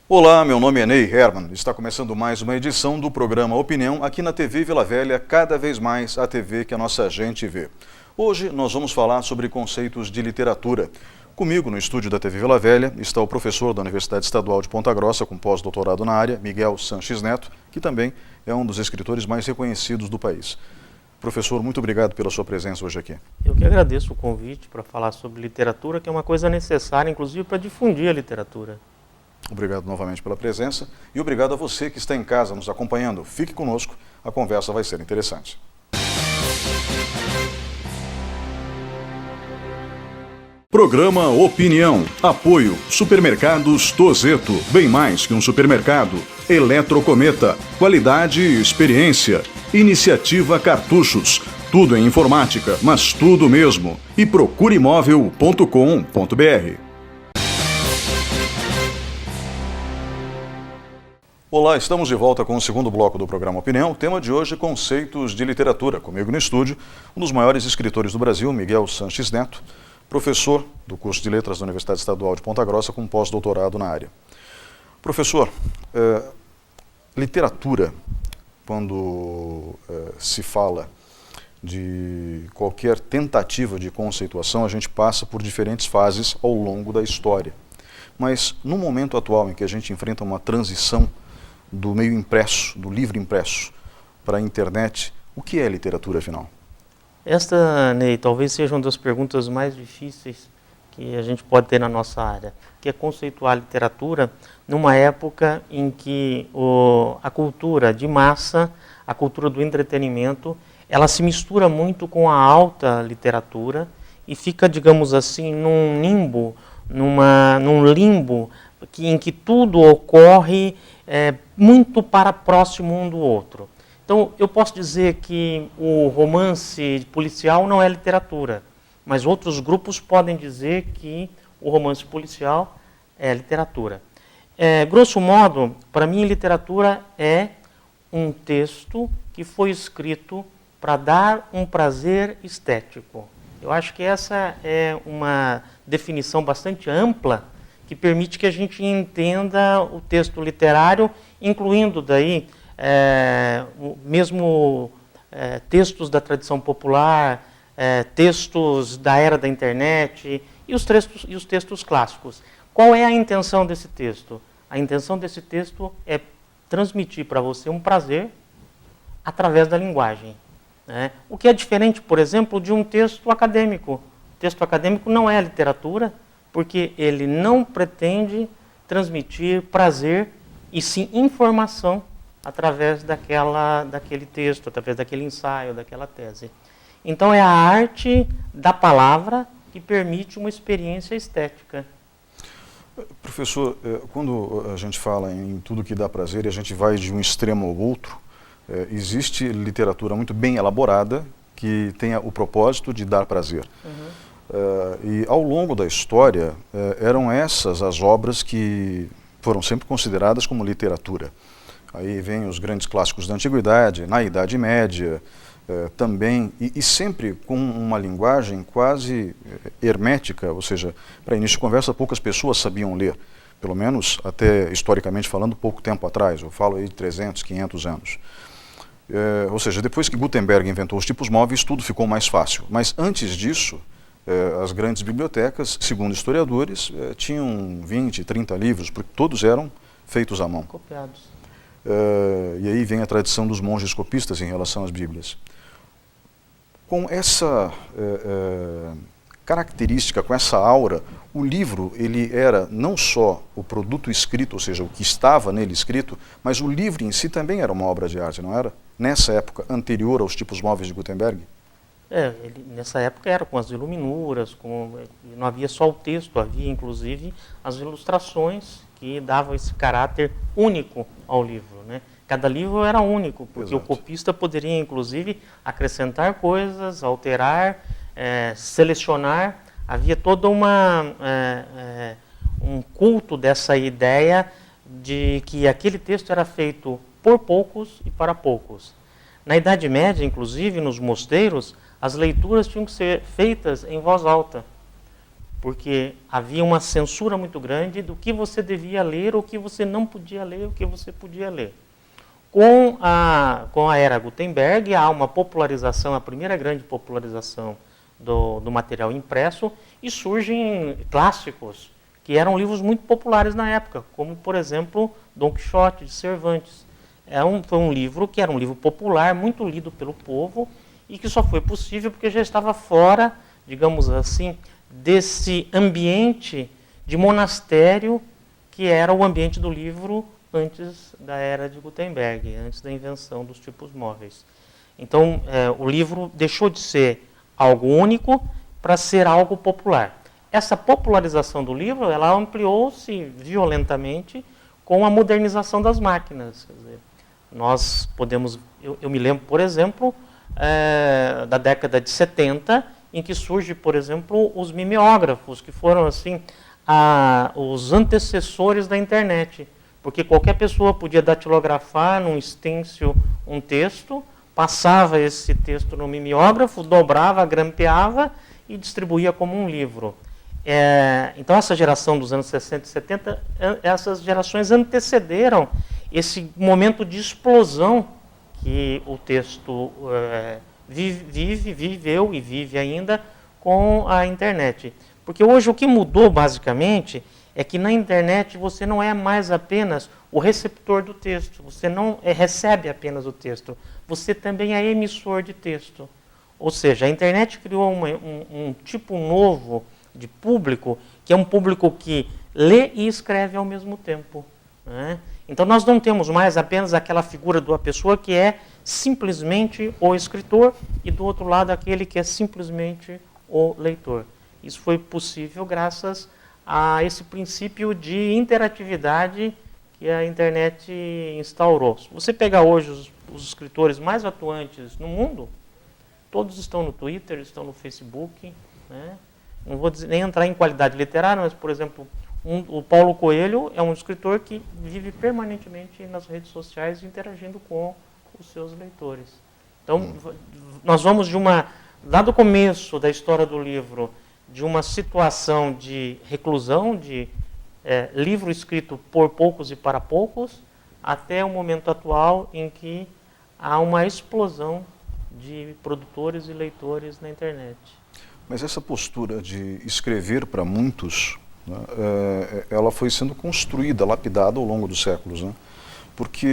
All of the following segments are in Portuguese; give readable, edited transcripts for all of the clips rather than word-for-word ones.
Olá, meu nome é Ney Herman. Está começando mais uma edição do programa Opinião aqui na TV Vila Velha, cada vez mais a TV que a nossa gente vê. Hoje nós vamos falar sobre conceitos de literatura. Comigo no estúdio da TV Vila Velha está o professor da Universidade Estadual de Ponta Grossa, com pós-doutorado na área, Miguel Sanches Neto, que também é um dos escritores mais reconhecidos do país. Professor, muito obrigado pela sua presença hoje aqui. Eu que agradeço o convite para falar sobre literatura, que é uma coisa necessária, inclusive, para difundir a literatura. Obrigado novamente pela presença e obrigado a você que está em casa nos acompanhando. Fique conosco, a conversa vai ser interessante. Programa Opinião. Apoio Supermercados Tozeto. Bem mais que um supermercado. Eletrocometa. Qualidade e experiência. Iniciativa Cartuchos. Tudo em informática, mas tudo mesmo. E procureimóvel.com.br. Olá, estamos de volta com o segundo bloco do programa Opinião. O tema de hoje, conceitos de literatura. Comigo no estúdio, um dos maiores escritores do Brasil, Miguel Sanches Neto, professor do curso de Letras da Universidade Estadual de Ponta Grossa, com pós-doutorado na área. Professor, literatura, quando se fala de qualquer tentativa de conceituação, a gente passa por diferentes fases ao longo da história. Mas no momento atual em que a gente enfrenta uma transição do meio impresso, do livro impresso, para a internet, o que é literatura, afinal? Esta, Ney, talvez seja uma das perguntas mais difíceis que a gente pode ter na nossa área, que é conceituar a literatura numa época em que a cultura de massa, a cultura do entretenimento, ela se mistura muito com a alta literatura e fica, digamos assim, num limbo em que tudo ocorre muito para próximo um do outro. Então, eu posso dizer que o romance policial não é literatura, mas outros grupos podem dizer que o romance policial é literatura. Grosso modo, para mim, literatura é um texto que foi escrito para dar um prazer estético. Eu acho que essa é uma definição bastante ampla que permite que a gente entenda o texto literário, incluindo daí textos da tradição popular, textos da era da internet e os textos clássicos. Qual é a intenção desse texto? A intenção desse texto é transmitir para você um prazer através da linguagem. O que é diferente, por exemplo, de um texto acadêmico. O texto acadêmico não é literatura, porque ele não pretende transmitir prazer e sim informação através daquele texto, através daquele ensaio, daquela tese. Então é a arte da palavra que permite uma experiência estética. Professor, quando a gente fala em tudo que dá prazer e a gente vai de um extremo ao outro, existe literatura muito bem elaborada que tenha o propósito de dar prazer. Uhum. E ao longo da história, eram essas as obras que foram sempre consideradas como literatura. Aí vem os grandes clássicos da Antiguidade, na Idade Média, também, e sempre com uma linguagem quase hermética, ou seja, para início de conversa, poucas pessoas sabiam ler, pelo menos até historicamente falando, pouco tempo atrás, eu falo aí de 300, 500 anos. Ou seja, depois que Gutenberg inventou os tipos móveis, tudo ficou mais fácil. Mas antes disso, as grandes bibliotecas, segundo historiadores, tinham 20, 30 livros, porque todos eram feitos à mão. Copiados. E aí vem a tradição dos monges copistas em relação às Bíblias. Com essa característica, com essa aura, o livro ele era não só o produto escrito, ou seja, o que estava nele escrito, mas o livro em si também era uma obra de arte, não era? Nessa época anterior aos tipos móveis de Gutenberg? Nessa época era com as iluminuras, não havia só o texto, havia inclusive as ilustrações que davam esse caráter único ao livro, né? Cada livro era único, porque Exato. O copista poderia inclusive acrescentar coisas, alterar, selecionar. Havia todo um culto dessa ideia de que aquele texto era feito por poucos e para poucos. Na Idade Média, inclusive, nos mosteiros, as leituras tinham que ser feitas em voz alta, porque havia uma censura muito grande do que você devia ler, o que você não podia ler, o que você podia ler. Com a era Gutenberg, há uma popularização, a primeira grande popularização do material impresso, e surgem clássicos, que eram livros muito populares na época, como, por exemplo, Dom Quixote, de Cervantes. Foi um livro que era um livro popular, muito lido pelo povo, e que só foi possível porque já estava fora, digamos assim, desse ambiente de monastério que era o ambiente do livro antes da era de Gutenberg, antes da invenção dos tipos móveis. Então, o livro deixou de ser algo único para ser algo popular. Essa popularização do livro, ela ampliou-se violentamente com a modernização das máquinas. Quer dizer, nós podemos, eu me lembro, por exemplo, da década de 70, em que surge, por exemplo, os mimeógrafos, que foram assim os antecessores da internet, porque qualquer pessoa podia datilografar num stencil um texto, passava esse texto no mimeógrafo, dobrava, grampeava e distribuía como um livro. Então, essa geração dos anos 60 e 70, essas gerações antecederam esse momento de explosão que o texto viveu e vive ainda com a internet. Porque hoje o que mudou, basicamente, é que na internet você não é mais apenas o receptor do texto, você não recebe apenas o texto, você também é emissor de texto. Ou seja, a internet criou um tipo novo de público, que é um público que lê e escreve ao mesmo tempo, né? Então nós não temos mais apenas aquela figura da pessoa que é simplesmente o escritor e do outro lado aquele que é simplesmente o leitor. Isso foi possível graças a esse princípio de interatividade que a internet instaurou. Se você pegar hoje os escritores mais atuantes no mundo, todos estão no Twitter, estão no Facebook, né? Não vou nem entrar em qualidade literária, mas, por exemplo, o Paulo Coelho é um escritor que vive permanentemente nas redes sociais interagindo com os seus leitores. Então, nós vamos dado o começo da história do livro, de uma situação de reclusão, de livro escrito por poucos e para poucos, até o momento atual em que há uma explosão de produtores e leitores na internet. Mas essa postura de escrever para muitos, né, ela foi sendo construída, lapidada ao longo dos séculos, né? Porque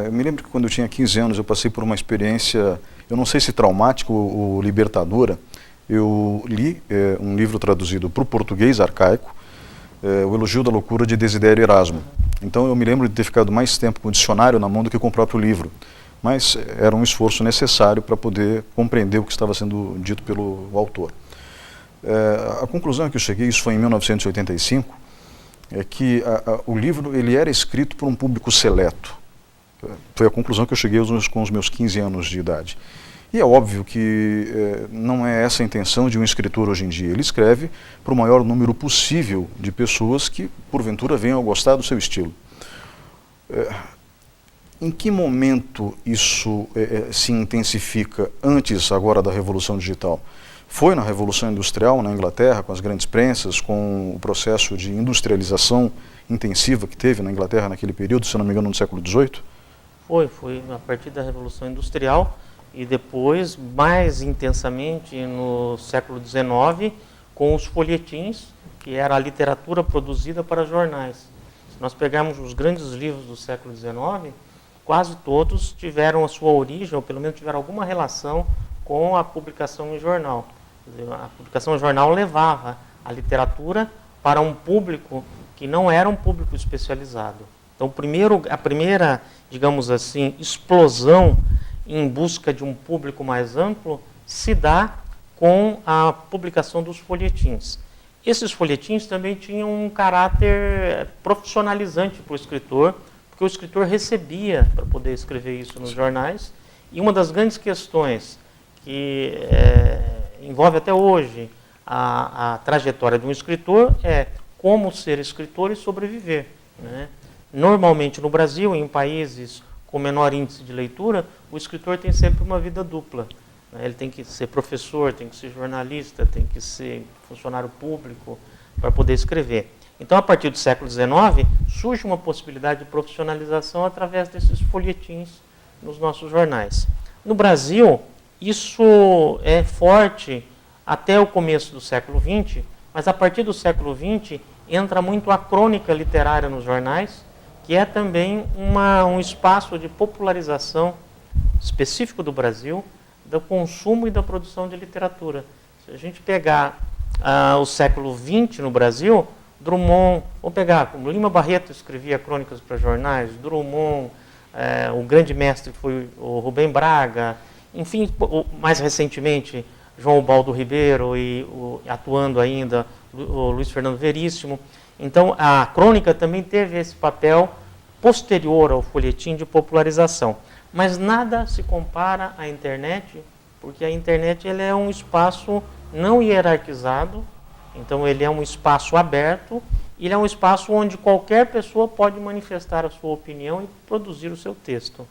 eu me lembro que quando eu tinha 15 anos eu passei por uma experiência, eu não sei se traumática ou libertadora. Eu li um livro traduzido para o português arcaico, O Elogio da Loucura, de Desidério Erasmo. Então eu me lembro de ter ficado mais tempo com o dicionário na mão do que com o próprio livro. Mas era um esforço necessário para poder compreender o que estava sendo dito pelo autor. A conclusão a que eu cheguei, isso foi em 1985, é que o livro ele era escrito por um público seleto. Foi a conclusão que eu cheguei com os meus 15 anos de idade. E é óbvio que não é essa a intenção de um escritor hoje em dia. Ele escreve para o maior número possível de pessoas que, porventura, venham a gostar do seu estilo. Em que momento isso se intensifica antes agora da Revolução Digital? Foi na Revolução Industrial, na Inglaterra, com as grandes prensas, com o processo de industrialização intensiva que teve na Inglaterra naquele período, se não me engano, no século XVIII? Foi a partir da Revolução Industrial e depois, mais intensamente, no século XIX, com os folhetins, que era a literatura produzida para jornais. Se nós pegarmos os grandes livros do século XIX, quase todos tiveram a sua origem, ou pelo menos tiveram alguma relação com a publicação em jornal. Quer dizer, a publicação em jornal levava a literatura para um público que não era um público especializado. Então, a primeira, digamos assim, explosão em busca de um público mais amplo se dá com a publicação dos folhetins. Esses folhetins também tinham um caráter profissionalizante para o escritor, porque o escritor recebia para poder escrever isso nos jornais. E uma das grandes questões que envolve até hoje a trajetória de um escritor é como ser escritor e sobreviver, né? Normalmente no Brasil, em países com menor índice de leitura, o escritor tem sempre uma vida dupla. né? Ele tem que ser professor, tem que ser jornalista, tem que ser funcionário público para poder escrever. Então, a partir do século XIX, surge uma possibilidade de profissionalização através desses folhetins nos nossos jornais. No Brasil, isso é forte até o começo do século XX, mas a partir do século XX entra muito a crônica literária nos jornais, que é também um espaço de popularização específico do Brasil, do consumo e da produção de literatura. Se a gente pegar o século XX no Brasil, Drummond, vamos pegar, como Lima Barreto escrevia crônicas para jornais, Drummond, o grande mestre foi o Rubem Braga, enfim, mais recentemente, João Ubaldo Ribeiro e atuando ainda o Luiz Fernando Veríssimo. Então, a crônica também teve esse papel posterior ao folhetim de popularização. Mas nada se compara à internet, porque a internet ele é um espaço não hierarquizado, então ele é um espaço aberto, ele é um espaço onde qualquer pessoa pode manifestar a sua opinião e produzir o seu texto.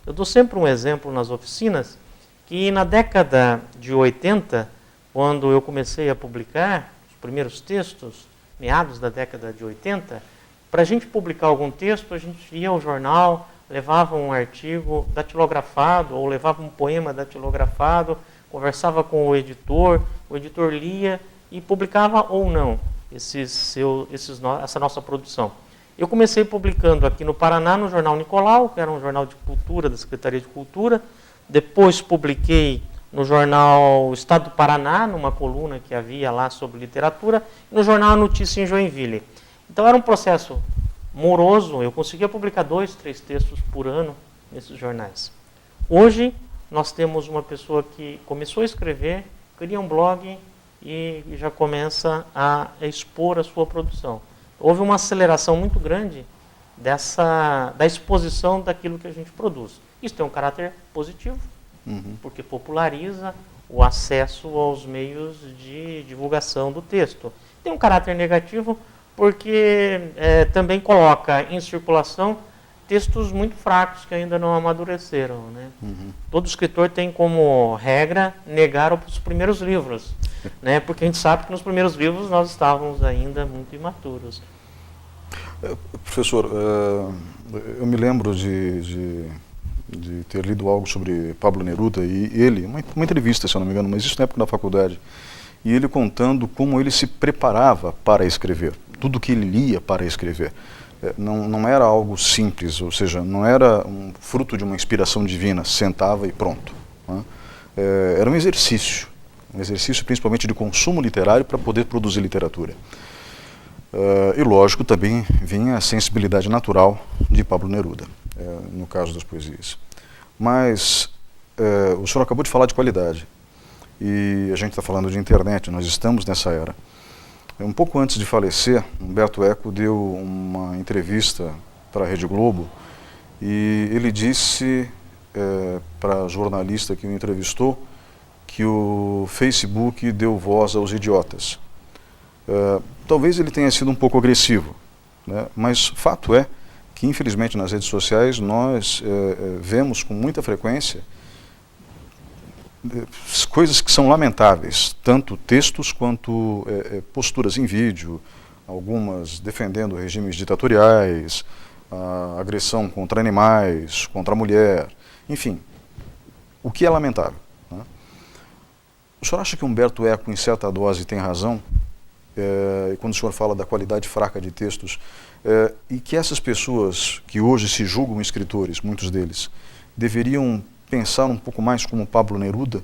Eu dou sempre um exemplo nas oficinas, que na década de 80, quando eu comecei a publicar os primeiros textos, meados da década de 80, para a gente publicar algum texto, a gente ia ao jornal, levava um artigo datilografado, ou levava um poema datilografado, conversava com o editor lia e publicava ou não essa nossa produção. Eu comecei publicando aqui no Paraná, no Jornal Nicolau, que era um jornal de cultura, da Secretaria de Cultura. Depois publiquei no jornal Estado do Paraná, numa coluna que havia lá sobre literatura, e no jornal A Notícia em Joinville. Então era um processo moroso, eu conseguia publicar 2, 3 textos por ano nesses jornais. Hoje, nós temos uma pessoa que começou a escrever, cria um blog e já começa a expor a sua produção. Houve uma aceleração muito grande da exposição daquilo que a gente produz. Isso tem um caráter positivo, porque populariza o acesso aos meios de divulgação do texto. Tem um caráter negativo, porque também coloca em circulação textos muito fracos que ainda não amadureceram, né? Todo escritor tem como regra negar os primeiros livros, né? Porque a gente sabe que nos primeiros livros nós estávamos ainda muito imaturos. Professor, eu me lembro de ter lido algo sobre Pablo Neruda e ele, uma entrevista, se eu não me engano, mas isso na época da faculdade, e ele contando como ele se preparava para escrever, tudo que ele lia para escrever. Não era algo simples, ou seja, não era um fruto de uma inspiração divina, sentava e pronto, né? Era um exercício principalmente de consumo literário para poder produzir literatura. E lógico, também vinha a sensibilidade natural de Pablo Neruda, no caso das poesias. Mas o senhor acabou de falar de qualidade, e a gente está falando de internet, nós estamos nessa era. Um pouco antes de falecer, Humberto Eco deu uma entrevista para a Rede Globo e ele disse para a jornalista que o entrevistou que o Facebook deu voz aos idiotas. Talvez ele tenha sido um pouco agressivo, né? Mas fato é que, infelizmente, nas redes sociais nós vemos com muita frequência coisas que são lamentáveis, tanto textos quanto posturas em vídeo, algumas defendendo regimes ditatoriais, a agressão contra animais, contra a mulher, enfim, o que é lamentável, né? O senhor acha que Humberto Eco, em certa dose, tem razão, quando o senhor fala da qualidade fraca de textos, e que essas pessoas que hoje se julgam escritores, muitos deles, deveriam pensar um pouco mais como Pablo Neruda?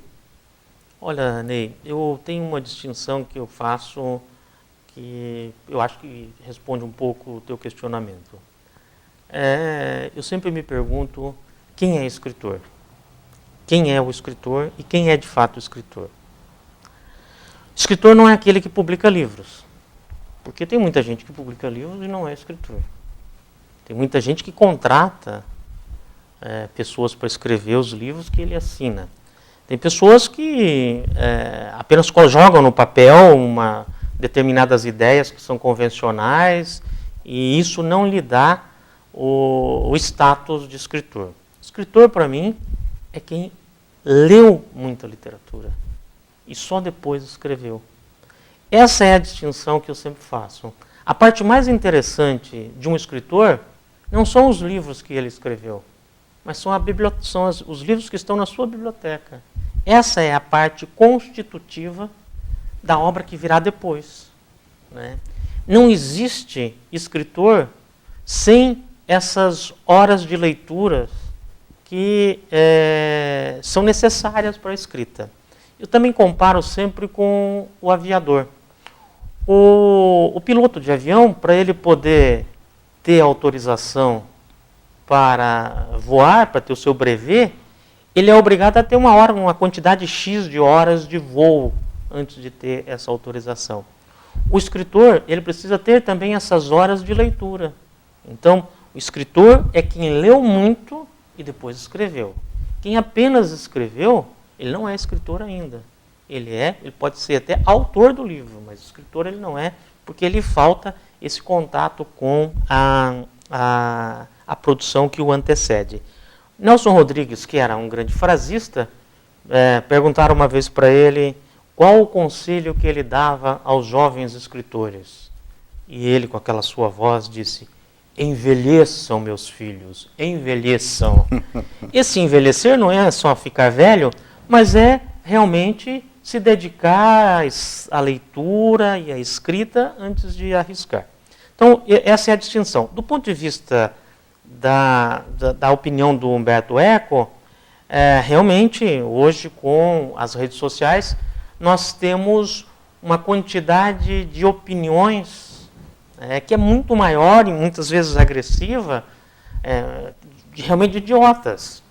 Olha, Ney, eu tenho uma distinção que eu faço que eu acho que responde um pouco o teu questionamento. Eu sempre me pergunto quem é escritor? Quem é o escritor e quem é de fato o escritor? Escritor não é aquele que publica livros, porque tem muita gente que publica livros e não é escritor. Tem muita gente que contrata pessoas para escrever os livros que ele assina. Tem pessoas que apenas jogam no papel determinadas ideias que são convencionais e isso não lhe dá o status de escritor. Escritor, para mim, é quem leu muita literatura e só depois escreveu. Essa é a distinção que eu sempre faço. A parte mais interessante de um escritor não são os livros que ele escreveu, mas são os livros que estão na sua biblioteca. Essa é a parte constitutiva da obra que virá depois, né? Não existe escritor sem essas horas de leitura que são necessárias para a escrita. Eu também comparo sempre com o aviador. O piloto de avião, para ele poder ter autorização para voar, para ter o seu brevet, ele é obrigado a ter uma quantidade X de horas de voo antes de ter essa autorização. O escritor, ele precisa ter também essas horas de leitura. Então, o escritor é quem leu muito e depois escreveu. Quem apenas escreveu, ele não é escritor ainda. Ele pode ser até autor do livro, mas escritor ele não é, porque lhe falta esse contato com a produção que o antecede. Nelson Rodrigues, que era um grande frasista, perguntaram uma vez para ele qual o conselho que ele dava aos jovens escritores. E ele, com aquela sua voz, disse: envelheçam, meus filhos, envelheçam. Esse envelhecer não é só ficar velho, mas é realmente se dedicar à leitura e à escrita antes de arriscar. Então, essa é a distinção. Do ponto de vista da opinião do Umberto Eco, realmente, hoje, com as redes sociais, nós temos uma quantidade de opiniões que é muito maior e muitas vezes agressiva, realmente idiotas.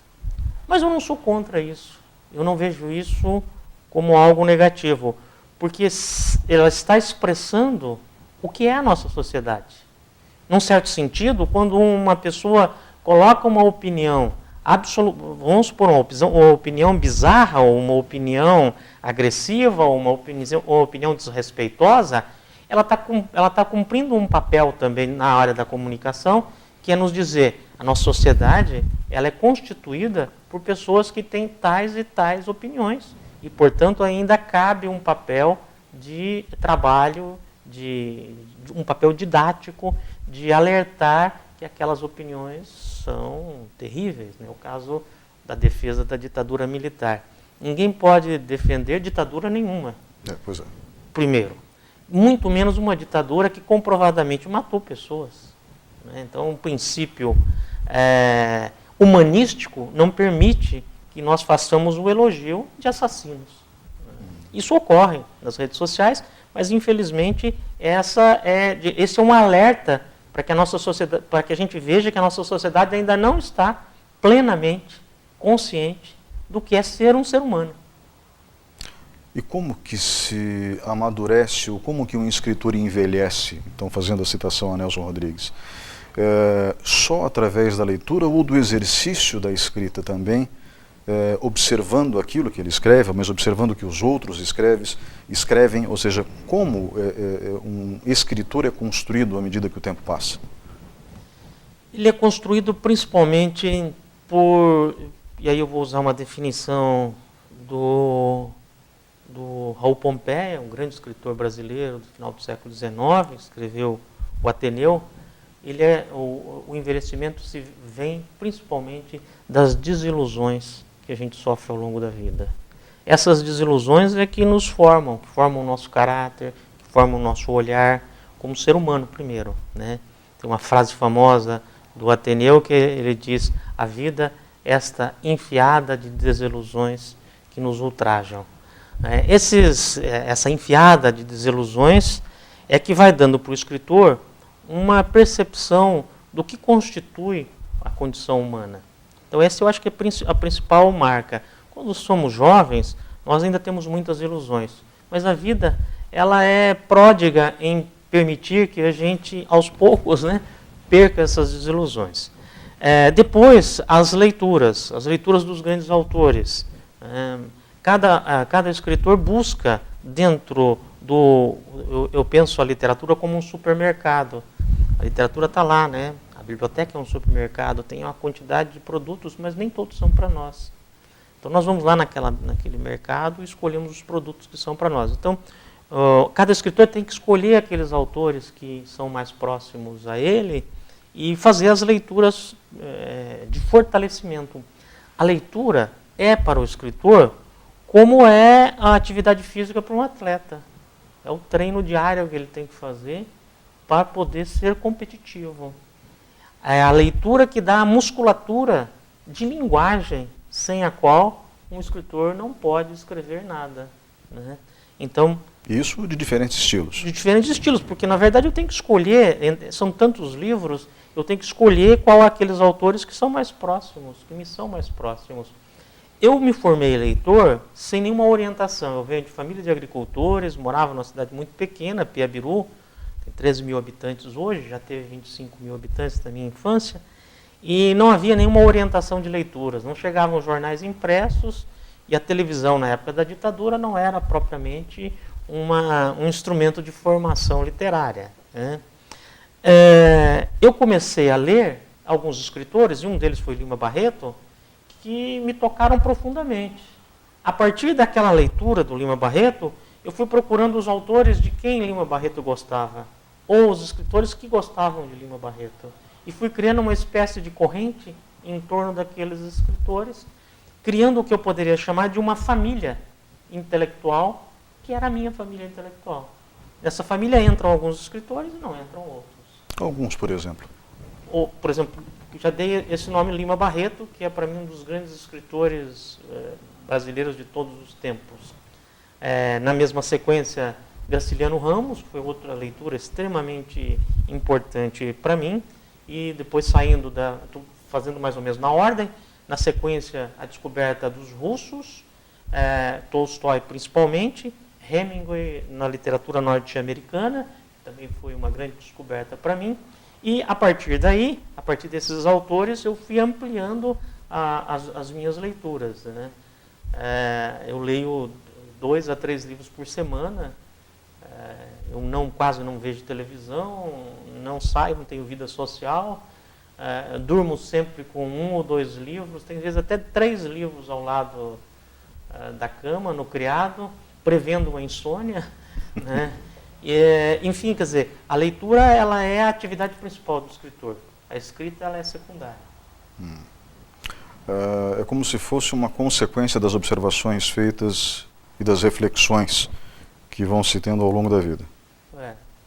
Mas eu não sou contra isso. Eu não vejo isso como algo negativo, porque ela está expressando o que é a nossa sociedade. Num certo sentido, quando uma pessoa coloca uma opinião vamos supor, uma opinião bizarra, ou uma opinião agressiva, ou uma opinião desrespeitosa, ela está cumprindo um papel também na área da comunicação, que é nos dizer, a nossa sociedade ela é constituída por pessoas que têm tais e tais opiniões, e, portanto, ainda cabe um papel de trabalho, um papel didático, de alertar que aquelas opiniões são terríveis, né? O caso da defesa da ditadura militar. Ninguém pode defender ditadura nenhuma. Pois é. Primeiro, muito menos uma ditadura que comprovadamente matou pessoas, né? Então, um princípio humanístico não permite que nós façamos o elogio de assassinos. Isso ocorre nas redes sociais, mas infelizmente esse é um alerta para que a nossa sociedade, para que a gente veja que a nossa sociedade ainda não está plenamente consciente do que é ser um ser humano. E como que se amadurece, ou como que um escritor envelhece? Então, fazendo a citação a Nelson Rodrigues. Só através da leitura ou do exercício da escrita também, observando aquilo que ele escreve, mas observando o que os outros escrevem, ou seja, como um escritor é construído à medida que o tempo passa? Ele é construído principalmente e aí eu vou usar uma definição do Raul Pompeia, um grande escritor brasileiro do final do século XIX, escreveu o Ateneu. O envelhecimento vem principalmente das desilusões que a gente sofre ao longo da vida. Essas desilusões é que nos formam, que formam o nosso caráter, que formam o nosso olhar como ser humano primeiro, né? Tem uma frase famosa do Ateneu que ele diz: a vida é esta enfiada de desilusões que nos ultrajam. Essa enfiada de desilusões é que vai dando para o escritor uma percepção do que constitui a condição humana. Então essa eu acho que é a principal marca. Quando somos jovens, nós ainda temos muitas ilusões, mas a vida ela é pródiga em permitir que a gente, aos poucos, né, perca essas desilusões. Depois, as leituras dos grandes autores. Cada escritor busca dentro eu penso a literatura como um supermercado. A literatura está lá, né? A biblioteca é um supermercado, tem uma quantidade de produtos, mas nem todos são para nós. Então nós vamos lá naquele mercado e escolhemos os produtos que são para nós. Então, cada escritor tem que escolher aqueles autores que são mais próximos a ele e fazer as leituras de fortalecimento. A leitura é para o escritor como é a atividade física para um atleta. É o treino diário que ele tem que fazer para poder ser competitivo. É a leitura que dá a musculatura de linguagem sem a qual um escritor não pode escrever nada, né? Então, isso de diferentes estilos. De diferentes estilos, porque na verdade eu tenho que escolher, são tantos livros, eu tenho que escolher qual aqueles autores que são mais próximos, que me são mais próximos. Eu me formei leitor sem nenhuma orientação. Eu venho de família de agricultores, morava numa cidade muito pequena, Piabiru, tem 13 mil habitantes hoje, já teve 25 mil habitantes na minha infância, e não havia nenhuma orientação de leituras, não chegavam jornais impressos, e a televisão na época da ditadura não era propriamente um instrumento de formação literária, né? Eu comecei a ler alguns escritores, e um deles foi Lima Barreto, que me tocaram profundamente. A partir daquela leitura do Lima Barreto, eu fui procurando os autores de quem Lima Barreto gostava, ou os escritores que gostavam de Lima Barreto. E fui criando uma espécie de corrente em torno daqueles escritores, criando o que eu poderia chamar de uma família intelectual, que era a minha família intelectual. Nessa família entram alguns escritores e não entram outros. Alguns, por exemplo. Por exemplo, já dei esse nome Lima Barreto, que é para mim um dos grandes escritores brasileiros de todos os tempos. Na mesma sequência, Graciliano Ramos, que foi outra leitura extremamente importante para mim, e depois fazendo mais ou menos na ordem, na sequência a descoberta dos russos, Tolstói principalmente, Hemingway na literatura norte-americana, também foi uma grande descoberta para mim, e a partir daí, a partir desses autores, eu fui ampliando as minhas leituras, né? Eu leio 2 a 3 livros por semana, eu quase não vejo televisão, não saio, não tenho vida social, durmo sempre com 1 ou 2 livros, tem vezes até 3 livros ao lado da cama, no criado, prevendo uma insônia, né? Enfim, quer dizer, a leitura ela é a atividade principal do escritor, a escrita ela é secundária. É como se fosse uma consequência das observações feitas e das reflexões que vão se tendo ao longo da vida.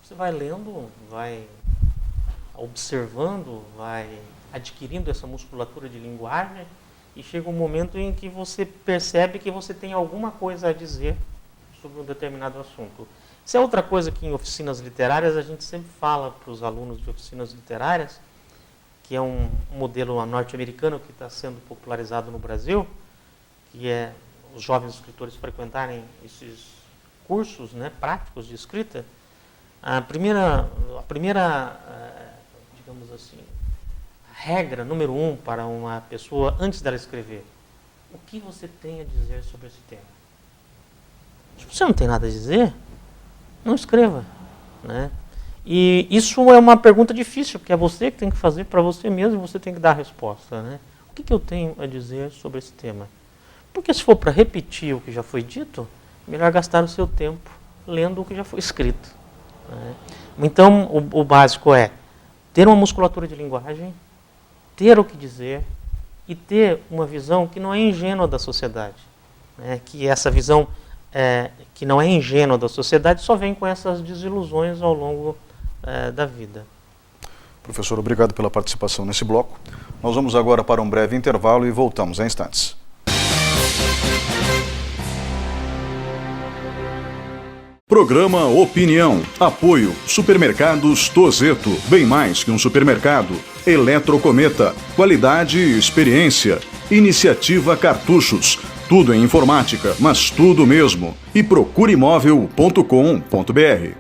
Você vai lendo, vai observando, vai adquirindo essa musculatura de linguagem e chega um momento em que você percebe que você tem alguma coisa a dizer sobre um determinado assunto. Isso é outra coisa que em oficinas literárias a gente sempre fala para os alunos de oficinas literárias, que é um modelo norte-americano que está sendo popularizado no Brasil, que é os jovens escritores frequentarem esses cursos, né, práticos de escrita. A primeira, digamos assim, regra número 1 para uma pessoa antes dela escrever: o que você tem a dizer sobre esse tema? Se você não tem nada a dizer, não escreva, né? E isso é uma pergunta difícil, porque é você que tem que fazer para você mesmo e você tem que dar a resposta, né? O que eu tenho a dizer sobre esse tema? Porque se for para repetir o que já foi dito, melhor gastar o seu tempo lendo o que já foi escrito, né? Então, o básico é ter uma musculatura de linguagem, ter o que dizer e ter uma visão que não é ingênua da sociedade, né? Que essa visão que não é ingênua da sociedade só vem com essas desilusões ao longo da vida. Professor, obrigado pela participação nesse bloco. Nós vamos agora para um breve intervalo e voltamos em instantes. Programa Opinião. Apoio Supermercados Tozeto. Bem mais que um supermercado. Eletrocometa. Qualidade e experiência. Iniciativa Cartuchos. Tudo em informática, mas tudo mesmo. E procureimóvel.com.br.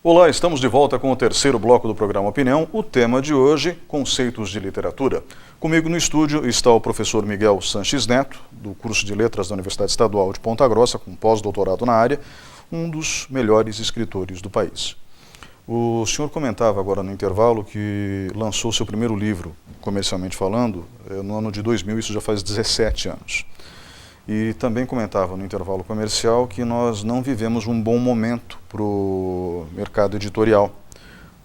Olá, estamos de volta com o terceiro bloco do programa Opinião. O tema de hoje, conceitos de literatura. Comigo no estúdio está o professor Miguel Sanches Neto, do curso de Letras da Universidade Estadual de Ponta Grossa, com pós-doutorado na área, um dos melhores escritores do país. O senhor comentava agora no intervalo que lançou seu primeiro livro, comercialmente falando, no ano de 2000, isso já faz 17 anos. E também comentava no intervalo comercial que nós não vivemos um bom momento para o mercado editorial.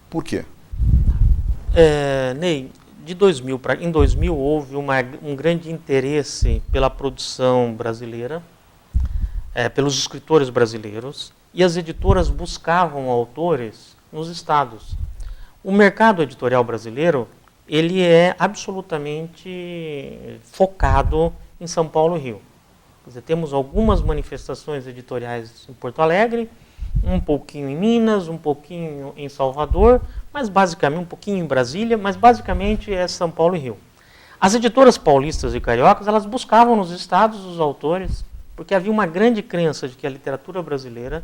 Por quê? Ney, em 2000 houve um grande interesse pela produção brasileira, pelos escritores brasileiros, e as editoras buscavam autores nos estados. O mercado editorial brasileiro, ele é absolutamente focado em São Paulo e Rio. Quer dizer, temos algumas manifestações editoriais em Porto Alegre, um pouquinho em Minas, um pouquinho em Salvador, mas basicamente um pouquinho em Brasília, mas basicamente é São Paulo e Rio. As editoras paulistas e cariocas, elas buscavam nos estados os autores, porque havia uma grande crença de que a literatura brasileira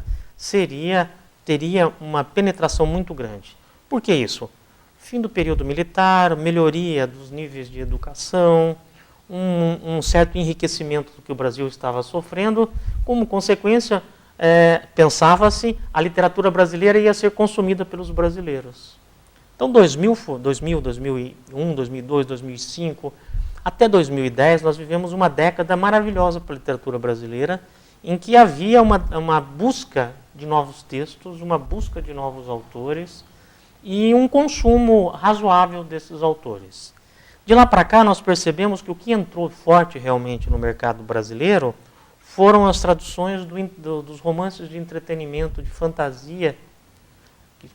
teria uma penetração muito grande. Por que isso? Fim do período militar, melhoria dos níveis de educação, um certo enriquecimento do que o Brasil estava sofrendo. Como consequência, pensava-se a literatura brasileira ia ser consumida pelos brasileiros. Então, 2000, 2001, 2002, 2005, até 2010, nós vivemos uma década maravilhosa para a literatura brasileira, em que havia uma busca de novos textos, uma busca de novos autores e um consumo razoável desses autores. De lá para cá, nós percebemos que o que entrou forte realmente no mercado brasileiro foram as traduções dos romances de entretenimento, de fantasia,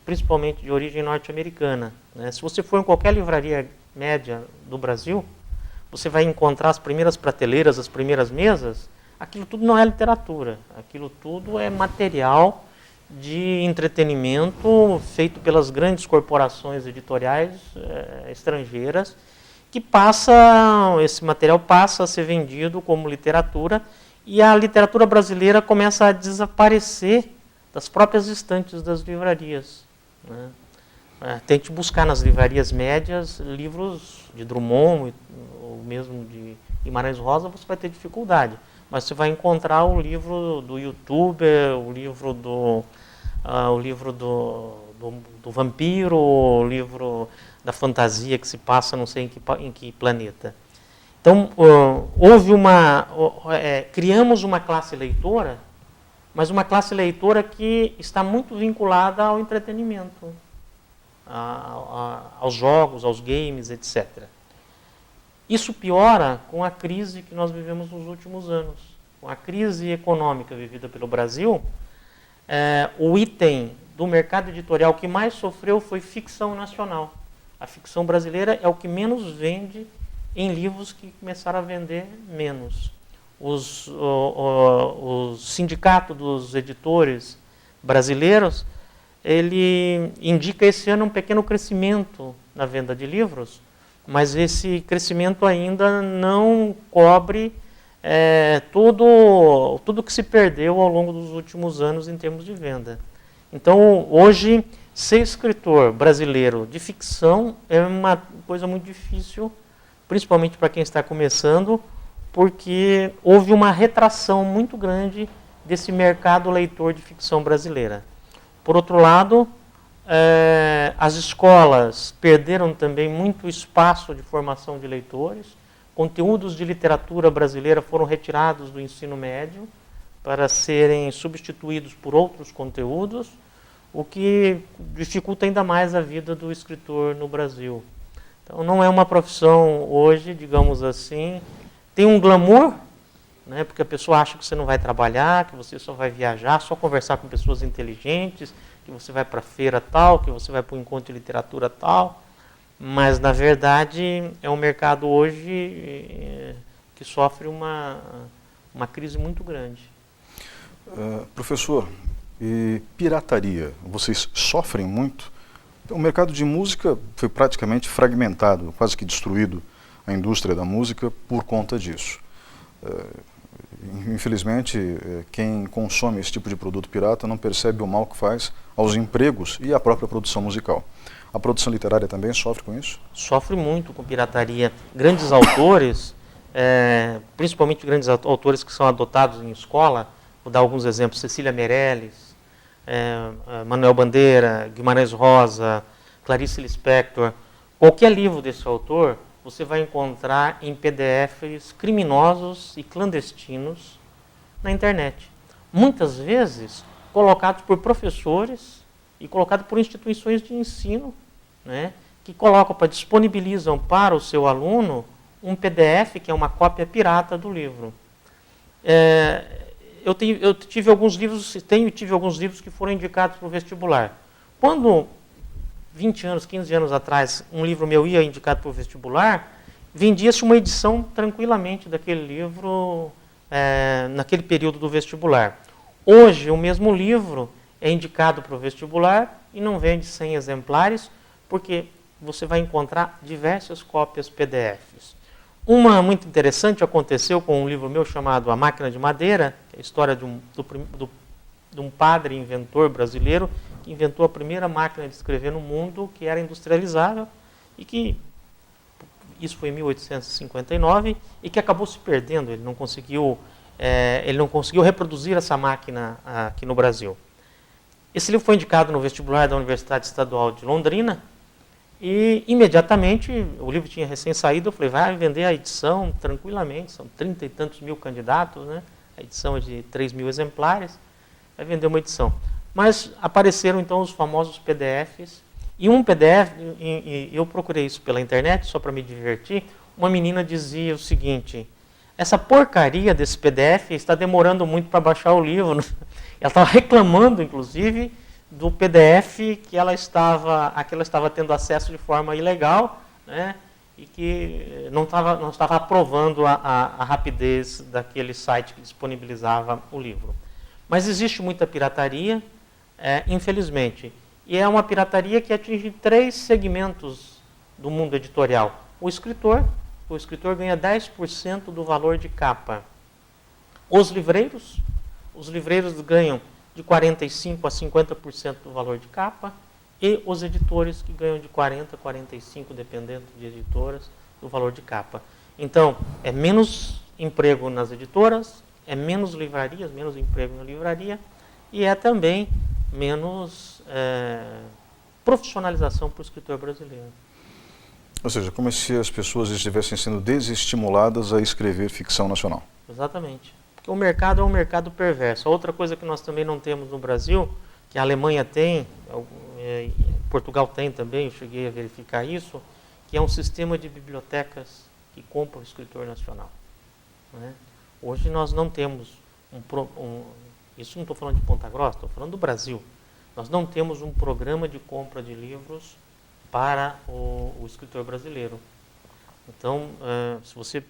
principalmente de origem norte-americana. Se você for em qualquer livraria média do Brasil, você vai encontrar as primeiras prateleiras, as primeiras mesas. Aquilo tudo não é literatura, aquilo tudo é material de entretenimento feito pelas grandes corporações editoriais estrangeiras, que esse material passa a ser vendido como literatura, e a literatura brasileira começa a desaparecer das próprias estantes das livrarias. Tente buscar nas livrarias médias livros de Drummond, ou mesmo de Guimarães Rosa, você vai ter dificuldade. Mas você vai encontrar o livro do youtuber, o livro do vampiro, o livro da fantasia que se passa não sei em que planeta. Então, criamos uma classe leitora, mas uma classe leitora que está muito vinculada ao entretenimento, aos jogos, aos games, etc. Isso piora com a crise que nós vivemos nos últimos anos. Com a crise econômica vivida pelo Brasil, o item do mercado editorial que mais sofreu foi ficção nacional. A ficção brasileira é o que menos vende em livros que começaram a vender menos. O sindicato dos editores brasileiros, ele indica esse ano um pequeno crescimento na venda de livros, mas esse crescimento ainda não cobre tudo que se perdeu ao longo dos últimos anos em termos de venda. Então, hoje, ser escritor brasileiro de ficção é uma coisa muito difícil, principalmente para quem está começando, porque houve uma retração muito grande desse mercado leitor de ficção brasileira. Por outro lado, as escolas perderam também muito espaço de formação de leitores. Conteúdos de literatura brasileira foram retirados do ensino médio para serem substituídos por outros conteúdos, o que dificulta ainda mais a vida do escritor no Brasil. Então, não é uma profissão hoje, digamos assim, tem um glamour, porque a pessoa acha que você não vai trabalhar, que você só vai viajar, só conversar com pessoas inteligentes, que você vai para a feira tal, que você vai para um encontro de literatura tal, mas, na verdade, é um mercado hoje que sofre uma crise muito grande. Professor, e pirataria, vocês sofrem muito? O mercado de música foi praticamente fragmentado, quase que destruído, a indústria da música por conta disso. Infelizmente, quem consome esse tipo de produto pirata não percebe o mal que faz aos empregos e à própria produção musical. A produção literária também sofre com isso? Sofre muito com pirataria. Grandes autores, principalmente grandes autores que são adotados em escola, vou dar alguns exemplos, Cecília Meirelles, Manuel Bandeira, Guimarães Rosa, Clarice Lispector, qualquer livro desse autor, você vai encontrar em PDFs criminosos e clandestinos na internet. Muitas vezes colocados por professores e colocados por instituições de ensino, né, que disponibilizam para o seu aluno um PDF que é uma cópia pirata do livro. Eu tive alguns livros que foram indicados para o vestibular. Quando 20 anos, 15 anos atrás, um livro meu ia indicado para o vestibular, vendia-se uma edição tranquilamente daquele livro naquele período do vestibular. Hoje, o mesmo livro é indicado para o vestibular e não vende 100 exemplares, porque você vai encontrar diversas cópias PDFs. Uma muito interessante aconteceu com um livro meu chamado A Máquina de Madeira, que é a história de um padre inventor brasileiro que inventou a primeira máquina de escrever no mundo, que era industrializável, e que, isso foi em 1859, e que acabou se perdendo, ele não conseguiu reproduzir essa máquina aqui no Brasil. Esse livro foi indicado no vestibular da Universidade Estadual de Londrina, e imediatamente, o livro tinha recém saído, eu falei, vai vender a edição tranquilamente, são 30 e tantos mil candidatos, né? A edição é de 3 mil exemplares, vai vender uma edição. Mas apareceram então os famosos PDFs, e um PDF, eu procurei isso pela internet, só para me divertir, uma menina dizia o seguinte: essa porcaria desse PDF está demorando muito para baixar o livro. Ela estava reclamando, inclusive, do PDF que ela estava tendo acesso de forma ilegal, né, e que não estava aprovando a rapidez daquele site que disponibilizava o livro. Mas existe muita pirataria, infelizmente. E é uma pirataria que atinge 3 segmentos do mundo editorial. O escritor ganha 10% do valor de capa. Os livreiros ganham de 45% a 50% do valor de capa, e os editores que ganham de 40% a 45%, dependendo de editoras, do valor de capa. Então, é menos emprego nas editoras, é menos livrarias, menos emprego na livraria, e é também menos profissionalização para o escritor brasileiro. Ou seja, como se as pessoas estivessem sendo desestimuladas a escrever ficção nacional. Exatamente. Porque o mercado é um mercado perverso. Outra coisa que nós também não temos no Brasil, que a Alemanha tem, Portugal tem também, eu cheguei a verificar isso, que é um sistema de bibliotecas que compra o escritor nacional. Né? Hoje nós não temos isso não estou falando de Ponta Grossa, estou falando do Brasil. Nós não temos um programa de compra de livros para o escritor brasileiro. Então, se você,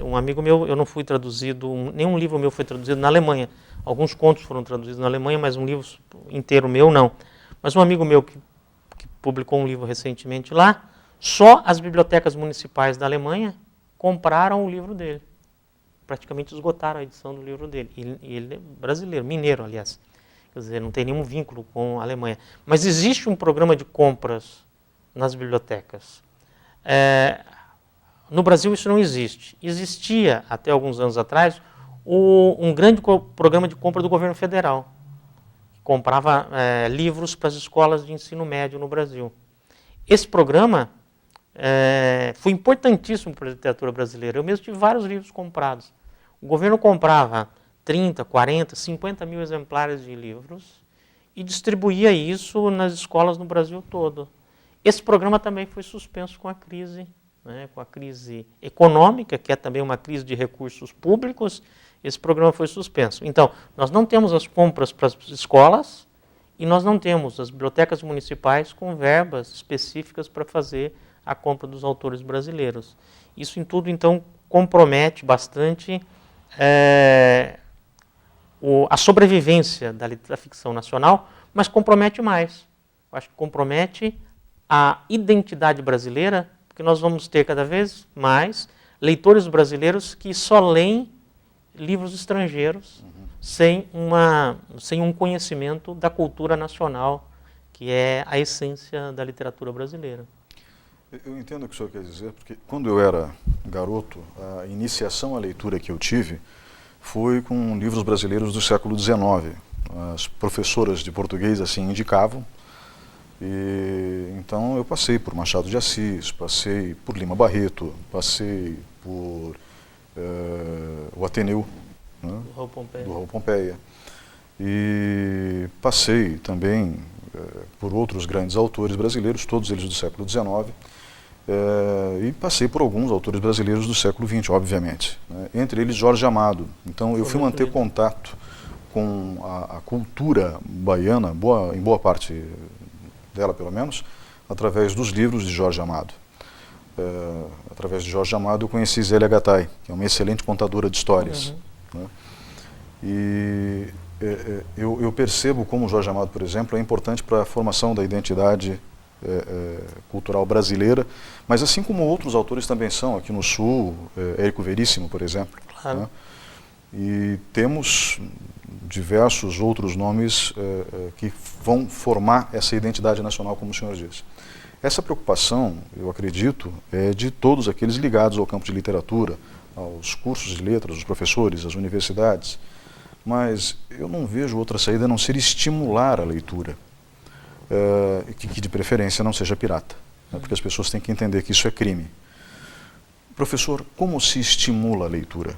um amigo meu, eu não fui traduzido, nenhum livro meu foi traduzido na Alemanha. Alguns contos foram traduzidos na Alemanha, mas um livro inteiro meu não. Mas um amigo meu que publicou um livro recentemente lá, só as bibliotecas municipais da Alemanha compraram o livro dele. Praticamente esgotaram a edição do livro dele. E ele é brasileiro, mineiro, aliás. Quer dizer, não tem nenhum vínculo com a Alemanha. Mas existe um programa de compras nas bibliotecas. No Brasil isso não existe. Existia, até alguns anos atrás, um grande programa de compra do governo federal, que comprava livros para as escolas de ensino médio no Brasil. Esse programa foi importantíssimo para a literatura brasileira. Eu mesmo tive vários livros comprados. O governo comprava 30, 40, 50 mil exemplares de livros e distribuía isso nas escolas no Brasil todo. Esse programa também foi suspenso com a crise, né, com a crise econômica, que é também uma crise de recursos públicos. Esse programa foi suspenso. Então, nós não temos as compras para as escolas e nós não temos as bibliotecas municipais com verbas específicas para fazer a compra dos autores brasileiros. Isso em tudo, então, compromete bastante a sobrevivência da ficção nacional, mas compromete mais. Eu acho que compromete a identidade brasileira, porque nós vamos ter cada vez mais leitores brasileiros que só leem livros estrangeiros sem um conhecimento da cultura nacional, que é a essência da literatura brasileira. Eu entendo o que o senhor quer dizer, porque quando eu era garoto, a iniciação à leitura que eu tive foi com livros brasileiros do século XIX, as professoras de português assim indicavam. E então eu passei por Machado de Assis, passei por Lima Barreto, passei por o Ateneu, né, do Raul Pompeia. E passei também por outros grandes autores brasileiros, todos eles do século XIX, e passei por alguns autores brasileiros do século XX, obviamente, né, entre eles Jorge Amado. Então eu fui manter contato com a cultura baiana, em boa parte dela pelo menos, através dos livros de Jorge Amado. Através de Jorge Amado eu conheci Zélia Gattai, que é uma excelente contadora de histórias. Né? E eu percebo como Jorge Amado, por exemplo, é importante para a formação da identidade cultural brasileira, mas assim como outros autores também são, aqui no Sul, Érico Veríssimo, por exemplo. Claro. Né? E temos diversos outros nomes que vão formar essa identidade nacional, como o senhor diz. Essa preocupação, eu acredito, é de todos aqueles ligados ao campo de literatura, aos cursos de letras, os professores, as universidades, mas eu não vejo outra saída a não ser estimular a leitura, que de preferência não seja pirata, né, porque as pessoas têm que entender que isso é crime. Professor, como se estimula a leitura?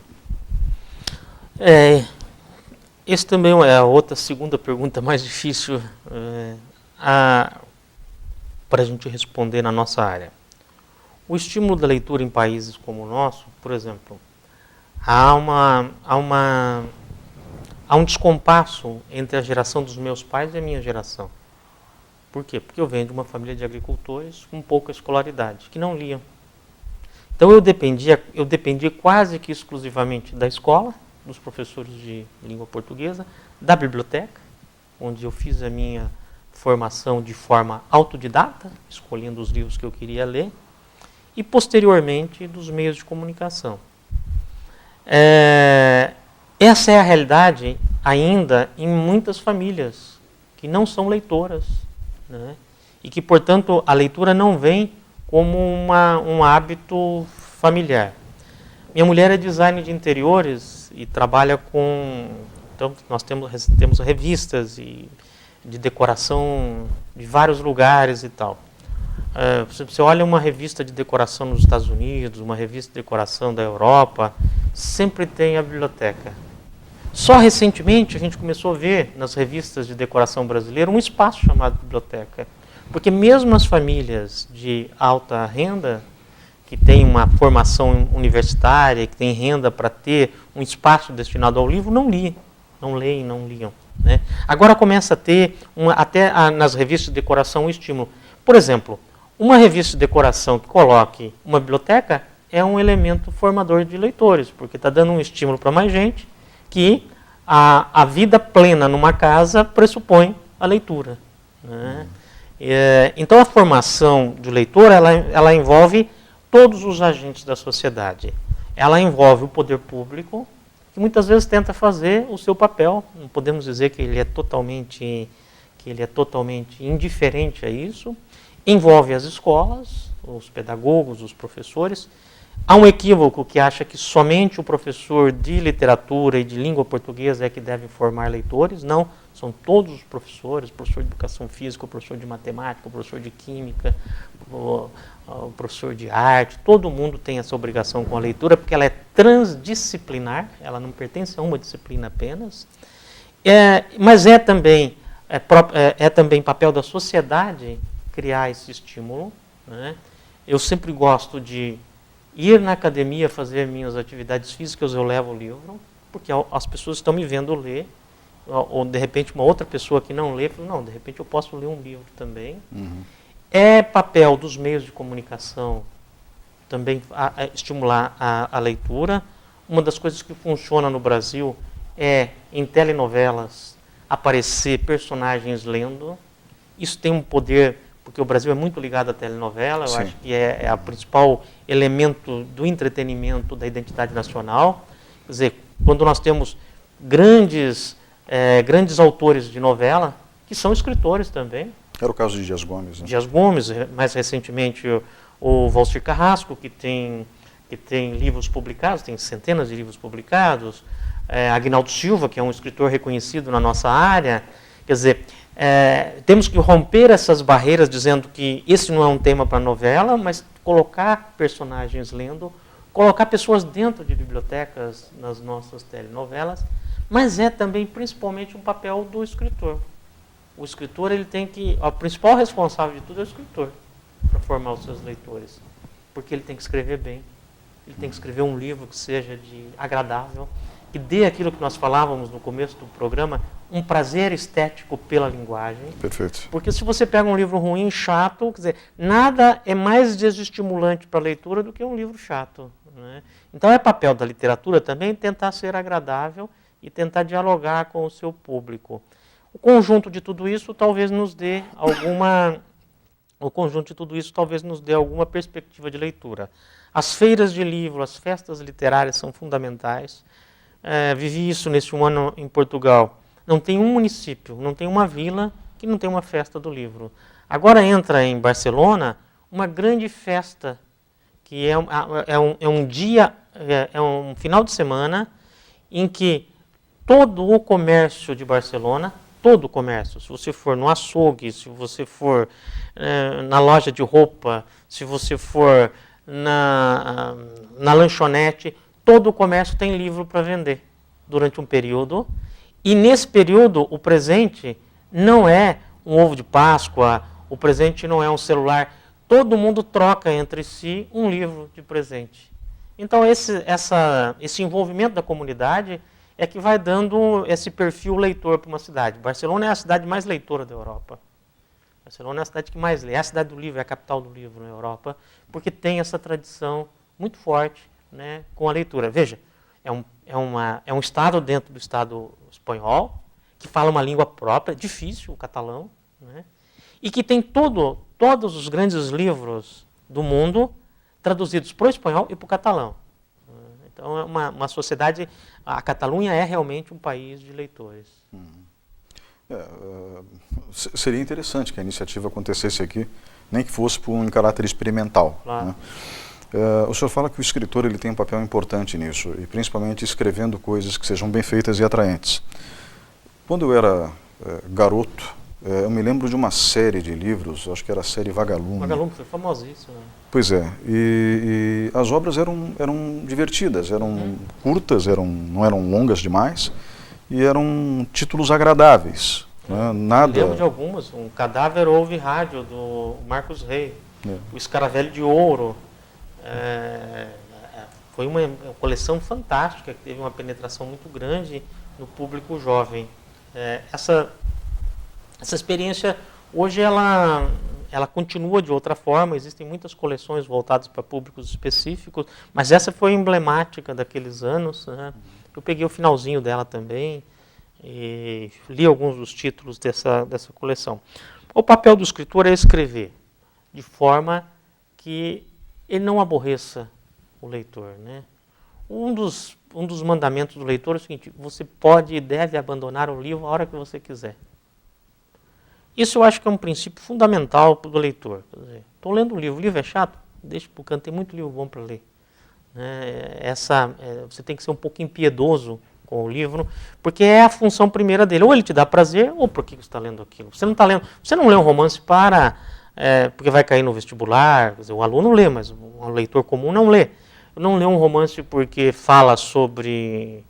Esse também é a outra segunda pergunta mais difícil para a gente responder na nossa área. O estímulo da leitura em países como o nosso, por exemplo, há um descompasso entre a geração dos meus pais e a minha geração. Por quê? Porque eu venho de uma família de agricultores com pouca escolaridade, que não liam. Então eu dependia quase que exclusivamente da escola, dos professores de língua portuguesa, da biblioteca, onde eu fiz a minha formação de forma autodidata, escolhendo os livros que eu queria ler, e posteriormente dos meios de comunicação. Essa é a realidade ainda em muitas famílias que não são leitoras, né? E que, portanto, a leitura não vem como um hábito familiar. Minha mulher é designer de interiores e trabalha com... Então, nós temos revistas de decoração de vários lugares e tal. Você olha uma revista de decoração nos Estados Unidos, uma revista de decoração da Europa, sempre tem a biblioteca. Só recentemente a gente começou a ver nas revistas de decoração brasileira um espaço chamado biblioteca. Porque mesmo as famílias de alta renda, que têm uma formação universitária, que têm renda para ter um espaço destinado ao livro, não liam. Né? Agora começa a ter, até nas revistas de decoração, um estímulo. Por exemplo, uma revista de decoração que coloque uma biblioteca é um elemento formador de leitores, porque está dando um estímulo para mais gente que a vida plena numa casa pressupõe a leitura. Né? Então a formação de leitor, ela envolve todos os agentes da sociedade. Ela envolve o poder público, que muitas vezes tenta fazer o seu papel. Não podemos dizer que ele é totalmente indiferente a isso. Envolve as escolas, os pedagogos, os professores. Há um equívoco que acha que somente o professor de literatura e de língua portuguesa é que deve formar leitores. Não, são todos os professores, o professor de educação física, o professor de matemática, o professor de química, o professor de arte. Todo mundo tem essa obrigação com a leitura, porque ela é transdisciplinar, ela não pertence a uma disciplina apenas. Mas é também papel da sociedade criar esse estímulo. Né? Eu sempre gosto de ir na academia fazer minhas atividades físicas, eu levo o livro, porque as pessoas estão me vendo ler, ou de repente uma outra pessoa que não lê, fala, não, de repente eu posso ler um livro também. Uhum. É papel dos meios de comunicação também estimular a leitura. Uma das coisas que funciona no Brasil é, em telenovelas, aparecer personagens lendo. Isso tem um poder, porque o Brasil é muito ligado à telenovela, eu acho que é o principal elemento do entretenimento da identidade nacional. Quer dizer, quando nós temos grandes autores de novela, que são escritores também. Era o caso de Dias Gomes. Né? Dias Gomes, mais recentemente o Valcir Carrasco, que tem livros publicados, tem centenas de livros publicados. Aguinaldo Silva, que é um escritor reconhecido na nossa área. Quer dizer, temos que romper essas barreiras dizendo que esse não é um tema para novela, mas colocar personagens lendo, colocar pessoas dentro de bibliotecas nas nossas telenovelas, mas é também principalmente um papel do escritor. O escritor, ele tem que... O principal responsável de tudo é o escritor, para formar os seus leitores. Porque ele tem que escrever bem, ele tem que escrever um livro que seja agradável, que dê aquilo que nós falávamos no começo do programa, um prazer estético pela linguagem. Perfeito. Porque se você pega um livro ruim, chato, quer dizer, nada é mais desestimulante para a leitura do que um livro chato, né? Então é papel da literatura também tentar ser agradável e tentar dialogar com o seu público. O conjunto de tudo isso talvez nos dê alguma perspectiva de leitura. As feiras de livro, as festas literárias são fundamentais. Vivi isso nesse um ano em Portugal. Não tem um município, não tem uma vila que não tem uma festa do livro. Agora entra em Barcelona uma grande festa, que é um final de semana em que todo o comércio de Barcelona, todo o comércio, se você for no açougue, se você for na loja de roupa, se você for na lanchonete, todo o comércio tem livro para vender durante um período. E nesse período, o presente não é um ovo de Páscoa, o presente não é um celular. Todo mundo troca entre si um livro de presente. Então, esse envolvimento da comunidade é que vai dando esse perfil leitor para uma cidade. Barcelona é a cidade mais leitora da Europa. Barcelona é a cidade que mais lê. É a cidade do livro, é a capital do livro na Europa, porque tem essa tradição muito forte, né, com a leitura. Veja, é um estado dentro do estado espanhol, que fala uma língua própria, difícil, o catalão, né, e que tem todos os grandes livros do mundo traduzidos para o espanhol e para o catalão. Então, é uma sociedade... A Catalunha é realmente um país de leitores. Seria interessante que a iniciativa acontecesse aqui, nem que fosse em caráter experimental. Claro. Né? O senhor fala que o escritor ele tem um papel importante nisso, e principalmente escrevendo coisas que sejam bem feitas e atraentes. Quando eu era garoto, eu me lembro de uma série de livros, acho que era a série Vagalume. Vagalume foi famosíssimo. Pois é, e as obras eram divertidas, eram curtas, não eram longas demais, e eram títulos agradáveis. Né? Nada... Eu lembro de algumas, Um Cadáver Ouve Rádio, do Marcos Rey, O Escaravelho de Ouro. Foi uma coleção fantástica, que teve uma penetração muito grande no público jovem. Essa experiência, hoje, ela continua de outra forma, existem muitas coleções voltadas para públicos específicos, mas essa foi emblemática daqueles anos, né? Eu peguei o finalzinho dela também e li alguns dos títulos dessa coleção. O papel do escritor é escrever de forma que ele não aborreça o leitor, né? Um dos mandamentos do leitor é o seguinte: você pode e deve abandonar o livro a hora que você quiser. Isso eu acho que é um princípio fundamental do leitor. Estou lendo um livro, o livro é chato? Deixa para o canto, tem muito livro bom para ler. Você tem que ser um pouco impiedoso com o livro, porque é a função primeira dele. Ou ele te dá prazer, ou por que você está lendo aquilo? Você não lê um romance porque vai cair no vestibular. Quer dizer, o aluno lê, mas um leitor comum não lê. Não lê um romance porque fala sobre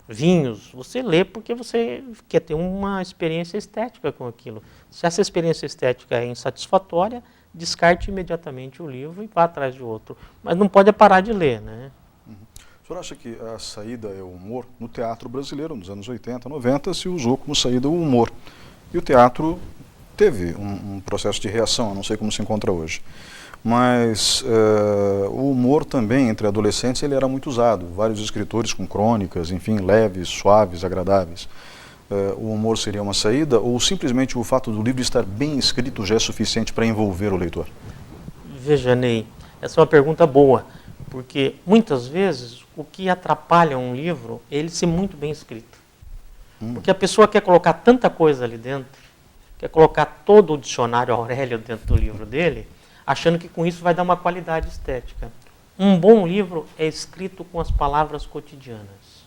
vinhos. Você lê porque você quer ter uma experiência estética com aquilo. Se essa experiência estética é insatisfatória, descarte imediatamente o livro e vá atrás de outro. Mas não pode parar de ler, né? O senhor acha que a saída é o humor? No teatro brasileiro, nos anos 80, 90, se usou como saída o humor. E o teatro teve um processo de reação, eu não sei como se encontra hoje. Mas o humor também, entre adolescentes, ele era muito usado. Vários escritores com crônicas, enfim, leves, suaves, agradáveis. O humor seria uma saída, ou simplesmente o fato do livro estar bem escrito já é suficiente para envolver o leitor? Veja, Ney, essa é uma pergunta boa, porque muitas vezes o que atrapalha um livro é ele ser muito bem escrito. Porque a pessoa quer colocar tanta coisa ali dentro, quer colocar todo o dicionário Aurélio dentro do livro dele, achando que com isso vai dar uma qualidade estética. Um bom livro é escrito com as palavras cotidianas.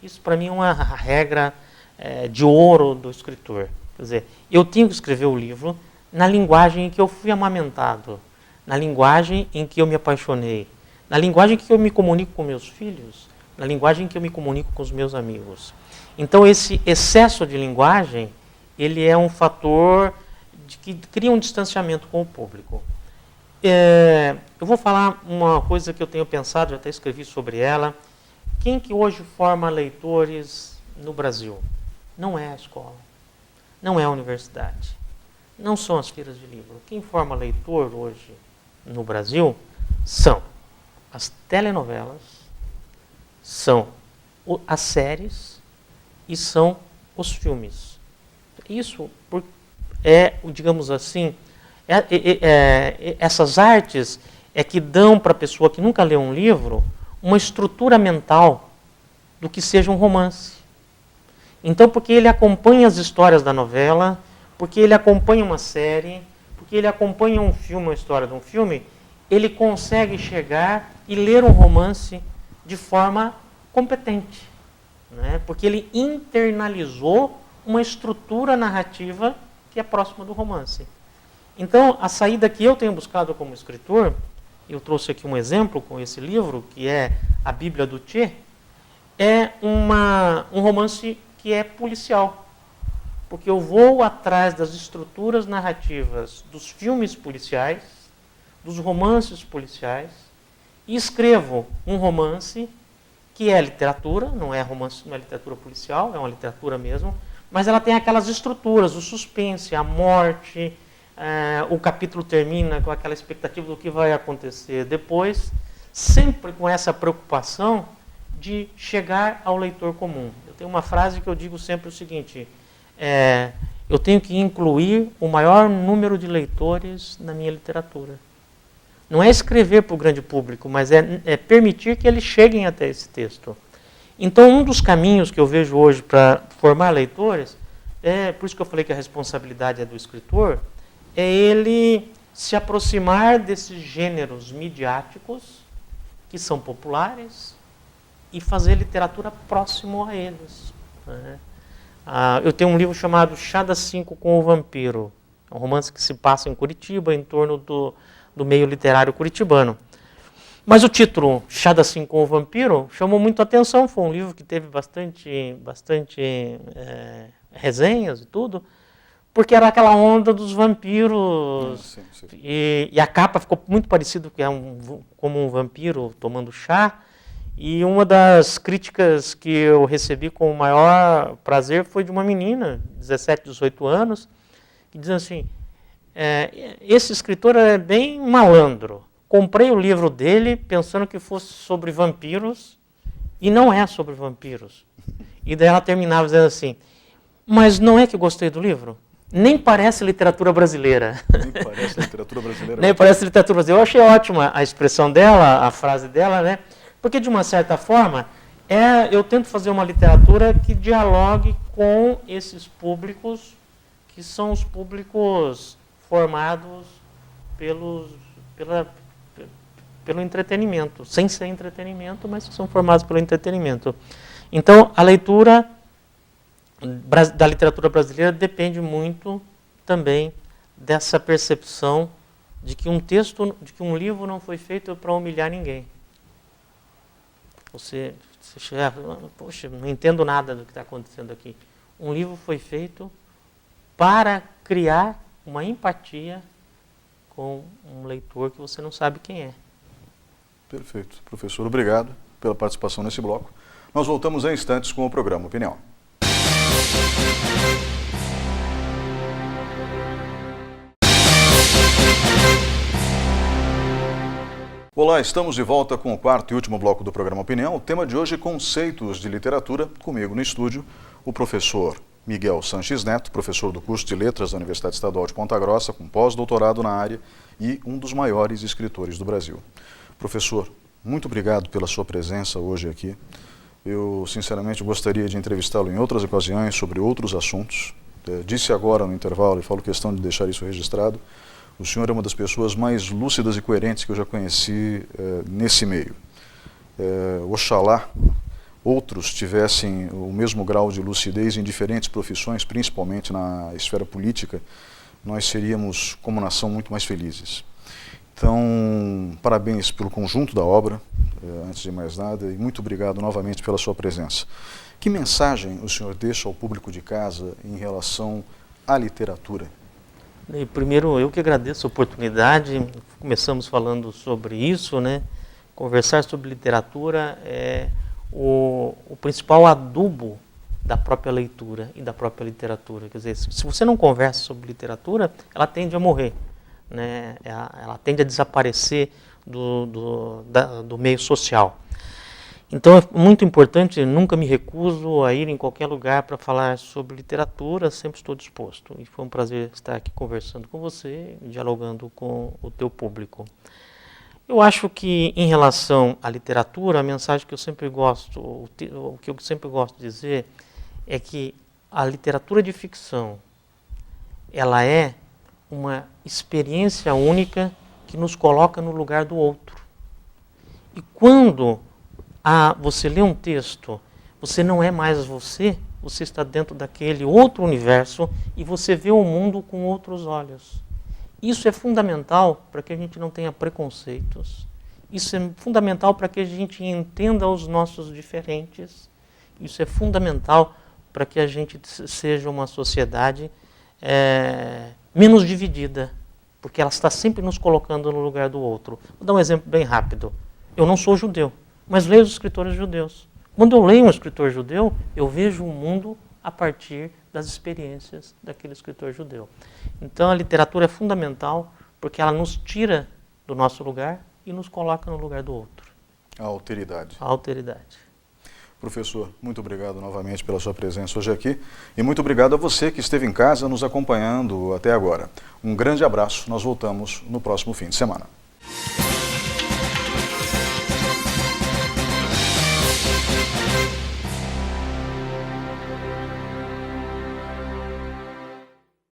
Isso para mim é uma regra de ouro do escritor. Quer dizer, eu tenho que escrever o livro na linguagem em que eu fui amamentado, na linguagem em que eu me apaixonei, na linguagem em que eu me comunico com meus filhos, na linguagem em que eu me comunico com os meus amigos. Então esse excesso de linguagem, ele é um fator que cria um distanciamento com o público. Eu vou falar uma coisa que eu tenho pensado, já até escrevi sobre ela. Quem que hoje forma leitores no Brasil? Não é a escola, não é a universidade, não são as feiras de livro. Quem forma leitor hoje no Brasil são as telenovelas, são as séries e são os filmes. Isso digamos assim, essas artes que dão para a pessoa que nunca leu um livro uma estrutura mental do que seja um romance. Então, porque ele acompanha as histórias da novela, porque ele acompanha uma série, porque ele acompanha um filme, uma história de um filme, ele consegue chegar e ler um romance de forma competente, né? Porque ele internalizou uma estrutura narrativa que é próxima do romance. Então, a saída que eu tenho buscado como escritor, eu trouxe aqui um exemplo com esse livro, que é A Bíblia do Tchê, é um romance que é policial. Porque eu vou atrás das estruturas narrativas dos filmes policiais, dos romances policiais, e escrevo um romance que é literatura, não é romance, não é literatura policial, é uma literatura mesmo, mas ela tem aquelas estruturas, o suspense, a morte, o capítulo termina com aquela expectativa do que vai acontecer depois, sempre com essa preocupação de chegar ao leitor comum. Eu tenho uma frase que eu digo sempre o seguinte, eu tenho que incluir o maior número de leitores na minha literatura. Não é escrever para o grande público, mas é permitir que eles cheguem até esse texto. Então, um dos caminhos que eu vejo hoje para formar leitores, por isso que eu falei que a responsabilidade é do escritor, é ele se aproximar desses gêneros midiáticos que são populares e fazer literatura próximo a eles, né? Eu tenho um livro chamado Chá das 5 com o Vampiro. É um romance que se passa em Curitiba, em torno do meio literário curitibano. Mas o título, Chá das 5 com o Vampiro, chamou muito a atenção. Foi um livro que teve bastante resenhas e tudo, porque era aquela onda dos vampiros. Sim. E a capa ficou muito parecida como um vampiro tomando chá. E uma das críticas que eu recebi com o maior prazer foi de uma menina, 17, 18 anos, que diz assim, esse escritor é bem malandro. Comprei o livro dele pensando que fosse sobre vampiros e não é sobre vampiros. E daí ela terminava dizendo assim, mas não é que eu gostei do livro? Nem parece literatura brasileira. Nem parece literatura brasileira. Nem parece literatura brasileira. Eu achei ótima a expressão dela, a frase dela, né? Porque, de uma certa forma, eu tento fazer uma literatura que dialogue com esses públicos, que são os públicos formados pelo entretenimento, sem ser entretenimento, mas que são formados pelo entretenimento. Então, a leitura da literatura brasileira depende muito também dessa percepção de que um livro não foi feito para humilhar ninguém. Você chega, poxa, não entendo nada do que está acontecendo aqui. Um livro foi feito para criar uma empatia com um leitor que você não sabe quem é. Perfeito. Professor, obrigado pela participação nesse bloco. Nós voltamos em instantes com o programa Opinião. Olá, estamos de volta com o quarto e último bloco do programa Opinião. O tema de hoje é conceitos de literatura. Comigo no estúdio, o professor Miguel Sanches Neto, professor do curso de Letras da Universidade Estadual de Ponta Grossa, com pós-doutorado na área e um dos maiores escritores do Brasil. Professor, muito obrigado pela sua presença hoje aqui. Eu, sinceramente, gostaria de entrevistá-lo em outras ocasiões sobre outros assuntos. Disse agora no intervalo, e falo questão de deixar isso registrado, o senhor é uma das pessoas mais lúcidas e coerentes que eu já conheci nesse meio. Oxalá outros tivessem o mesmo grau de lucidez em diferentes profissões, principalmente na esfera política, nós seríamos, como nação, muito mais felizes. Então, parabéns pelo conjunto da obra, antes de mais nada, e muito obrigado novamente pela sua presença. Que mensagem o senhor deixa ao público de casa em relação à literatura? Primeiro, eu que agradeço a oportunidade. Começamos falando sobre isso, né? Conversar sobre literatura é o principal adubo da própria leitura e da própria literatura. Quer dizer, se você não conversa sobre literatura, ela tende a morrer, né? Ela tende a desaparecer do meio social. Então é muito importante, nunca me recuso a ir em qualquer lugar para falar sobre literatura, sempre estou disposto. E foi um prazer estar aqui conversando com você, dialogando com o teu público. Eu acho que, em relação à literatura, a mensagem que eu sempre gosto, o que eu sempre gosto de dizer é que a literatura de ficção, ela é uma experiência única que nos coloca no lugar do outro. E quando você lê um texto, você não é mais você está dentro daquele outro universo e você vê o mundo com outros olhos. Isso é fundamental para que a gente não tenha preconceitos. Isso é fundamental para que a gente entenda os nossos diferentes. Isso é fundamental para que a gente seja uma sociedade menos dividida, porque ela está sempre nos colocando no lugar do outro. Vou dar um exemplo bem rápido. Eu não sou judeu, mas leio os escritores judeus. Quando eu leio um escritor judeu, eu vejo o mundo a partir das experiências daquele escritor judeu. Então a literatura é fundamental porque ela nos tira do nosso lugar e nos coloca no lugar do outro. A alteridade. A alteridade. Professor, muito obrigado novamente pela sua presença hoje aqui e muito obrigado a você que esteve em casa nos acompanhando até agora. Um grande abraço, nós voltamos no próximo fim de semana.